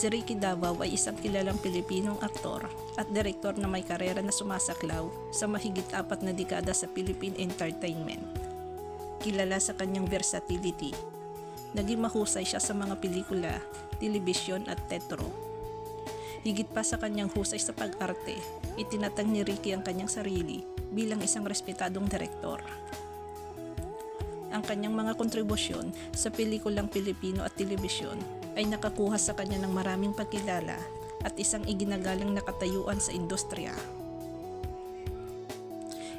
Si Ricky Davao ay isang kilalang Pilipinong aktor at direktor na may karera na sumasaklaw sa mahigit 4 na dekada sa Philippine entertainment. Kilala sa kanyang versatility. Naging mahusay siya sa mga pelikula, telebisyon at teatro. Higit pa sa kanyang husay sa pag-arte, itinatag ni Ricky ang kanyang sarili bilang isang respetadong direktor. Ang kanyang mga kontribusyon sa pelikulang Pilipino at telebisyon ay nakakuha sa kanya ng maraming pagkilala at isang iginagalang na katayuan sa industriya.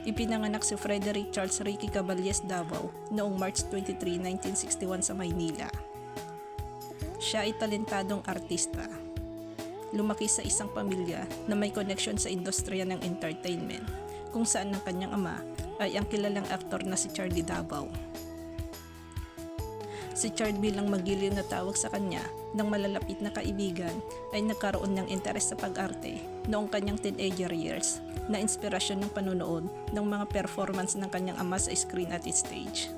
Ipinanganak si Frederick Charles Ricky Caballez Davao noong March 23, 1961 sa Maynila. Siya ay talentadong artista. Lumaki sa isang pamilya na may koneksyon sa industriya ng entertainment, kung saan ang kanyang ama ay ang kilalang aktor na si Charlie Davao. Si Chard bilang magiliw na tawag sa kanya ng malalapit na kaibigan ay nagkaroon ng interes sa pag-arte noong kanyang teenager years na inspirasyon ng panonood ng mga performance ng kanyang ama sa screen at stage.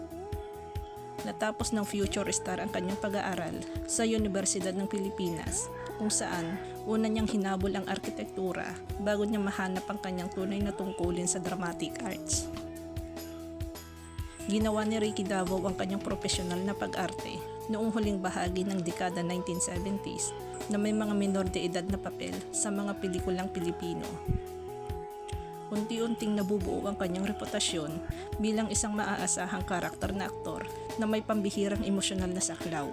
Natapos ng future star ang kanyang pag-aaral sa Universidad ng Pilipinas kung saan una niyang hinabol ang arkitektura bago niya mahanap ang kanyang tunay na tungkulin sa dramatic arts. Ginawa ni Ricky Davao ang kanyang profesional na pag-arte noong huling bahagi ng dekada 1970s na may mga minor de edad na papel sa mga pelikulang Pilipino. Unti-unting nabubuo ang kanyang reputasyon bilang isang maaasahang karakter na aktor na may pambihirang emosyonal na saklaw.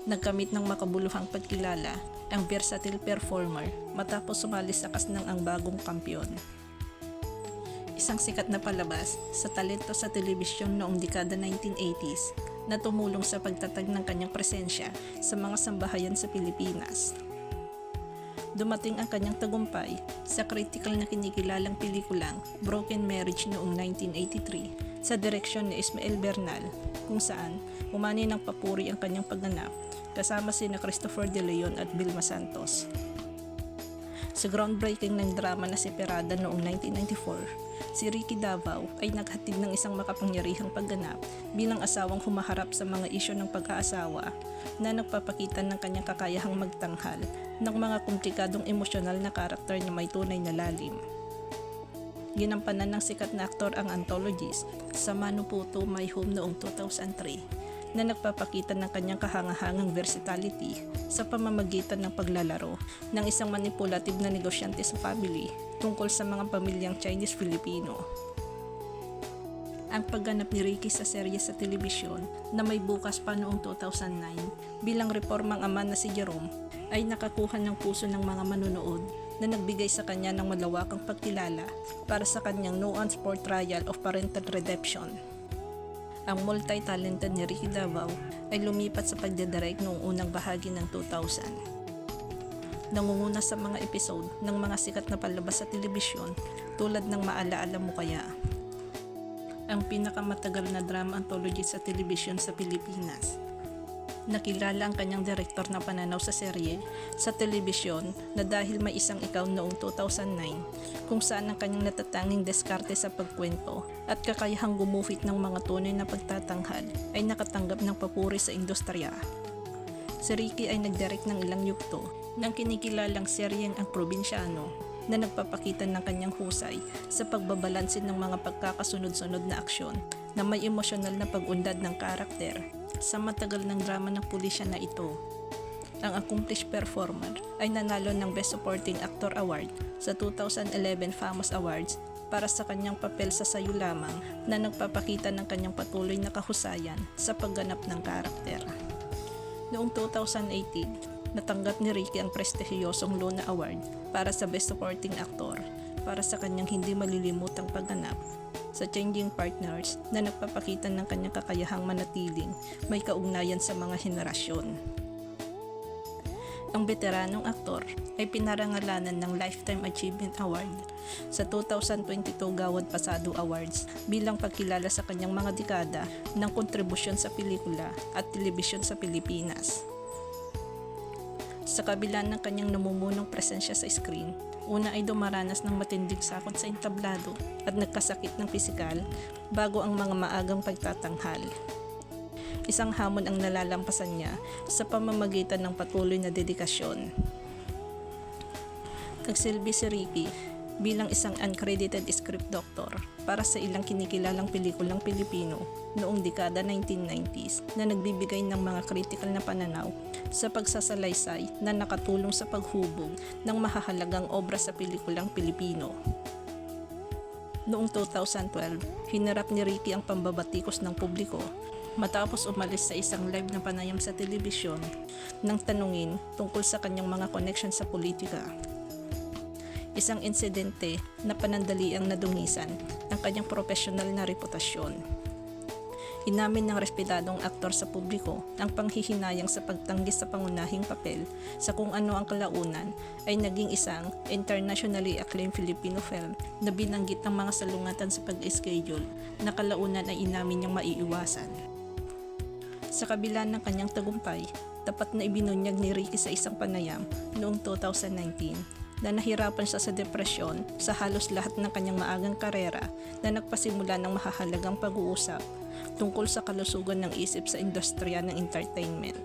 Nagkamit ng makabuluhang pagkilala ang versatile performer matapos sumali sa kasnang Ang Bagong Kampiyon. Isang sikat na palabas sa talento sa telebisyon noong dekada 1980s na tumulong sa pagtatag ng kanyang presensya sa mga sambahayan sa Pilipinas. Dumating ang kanyang tagumpay sa critical na kinikilalang pelikulang Broken Marriage noong 1983 sa direksyon ni Ismael Bernal, kung saan umani ng papuri ang kanyang pagganap kasama sina Christopher De Leon at Vilma Santos. Sa groundbreaking ng drama na Si Perada noong 1994, si Ricky Davao ay naghatid ng isang makapangyarihang pagganap bilang asawang humaharap sa mga isyu ng pag-aasawa na nagpapakita ng kanyang kakayahang magtanghal ng mga komplikadong emosyonal na karakter na may tunay na lalim. Ginampanan ng sikat na aktor ang anthologist sa Mano Puto My Home noong 2003 na nagpapakita ng kanyang kahangahangang versatility sa pamamagitan ng paglalaro ng isang manipulative na negosyante sa family tungkol sa mga pamilyang Chinese-Filipino. Ang pagganap ni Ricky sa serye sa telebisyon na May Bukas Pa noong 2009 bilang reformang ama na si Jerome ay nakakuha ng puso ng mga manonood na nagbigay sa kanya ng malawakang pagkilala para sa kanyang nuanced portrayal of parental redemption. Ang multi-talented ni Ricky Davao ay lumipat sa pagdedirect noong unang bahagi ng 2000. Nangunguna sa mga episode ng mga sikat na palabas sa telebisyon tulad ng Maalaala Mo Kaya, ang pinakamatagal na drama anthology sa telebisyon sa Pilipinas. Nakilala ang kanyang direktor na pananaw sa serye sa telebisyon na Dahil May Isang Ikaw noong 2009, kung saan ang kanyang natatanging diskarte sa pagkwento at kakayahang gumufit ng mga tunay na pagtatanghal ay nakatanggap ng papuri sa industriya. Si Ricky ay nagdirect ng ilang yugto ng kinikilalang seryeng Ang Probinsyano na nagpapakita ng kanyang husay sa pagbabalansin ng mga pagkakasunod-sunod na aksyon na may emosyonal na pag-unlad ng karakter sa matagal ng drama ng pulisya na ito. Ang accomplished performer ay nanalo ng Best Supporting Actor Award sa 2011 Famous Awards para sa kanyang papel sa Sayo Lamang na nagpapakita ng kanyang patuloy na kahusayan sa pagganap ng karakter. Noong 2018, natanggap ni Ricky ang prestihiyosong Luna Award para sa Best Supporting Actor para sa kanyang hindi malilimutang pagganap sa Changing Partners na nagpapakita ng kanyang kakayahang manatiling may kaugnayan sa mga henerasyon. Ang veteranong aktor ay pinarangalanan ng Lifetime Achievement Award sa 2022 Gawad Pasado Awards bilang pagkilala sa kanyang mga dekada ng kontribusyon sa pelikula at telebisyon sa Pilipinas. Sa kabila ng kanyang namumunong presensya sa screen, una ay dumaranas ng matinding sakot sa entablado at nagkasakit ng pisikal bago ang mga maagang pagtatanghal. Isang hamon ang nalalampasan niya sa pamamagitan ng patuloy na dedikasyon. Nagsilbi si Ricky bilang isang uncredited script doctor para sa ilang kinikilalang pelikulang Pilipino noong dekada 1990s na nagbibigay ng mga critical na pananaw sa pagsasalaysay na nakatulong sa paghubog ng mahahalagang obra sa pelikulang Pilipino. Noong 2012, hinarap ni Ricky ang pambabatikos ng publiko matapos umalis sa isang live na panayam sa telebisyon nang tanungin tungkol sa kanyang mga connection sa politika. Isang insidente na panandaliang nadungisan ang kanyang profesional na reputasyon. Inamin ng respetadong aktor sa publiko ang panghihinayang sa pagtanggi sa pangunahing papel sa kung ano ang kalaunan ay naging isang internationally acclaimed Filipino film na binanggit ang mga salungatan sa pag-schedule na kalaunan ay inamin niyang maiiwasan. Sa kabila ng kanyang tagumpay, tapat na ibinunyag ni Ricky sa isang panayam noong 2019 na nahirapan siya sa depresyon sa halos lahat ng kanyang maagang karera na nagpasimula ng mahahalagang pag-uusap tungkol sa kalusugan ng isip sa industriya ng entertainment.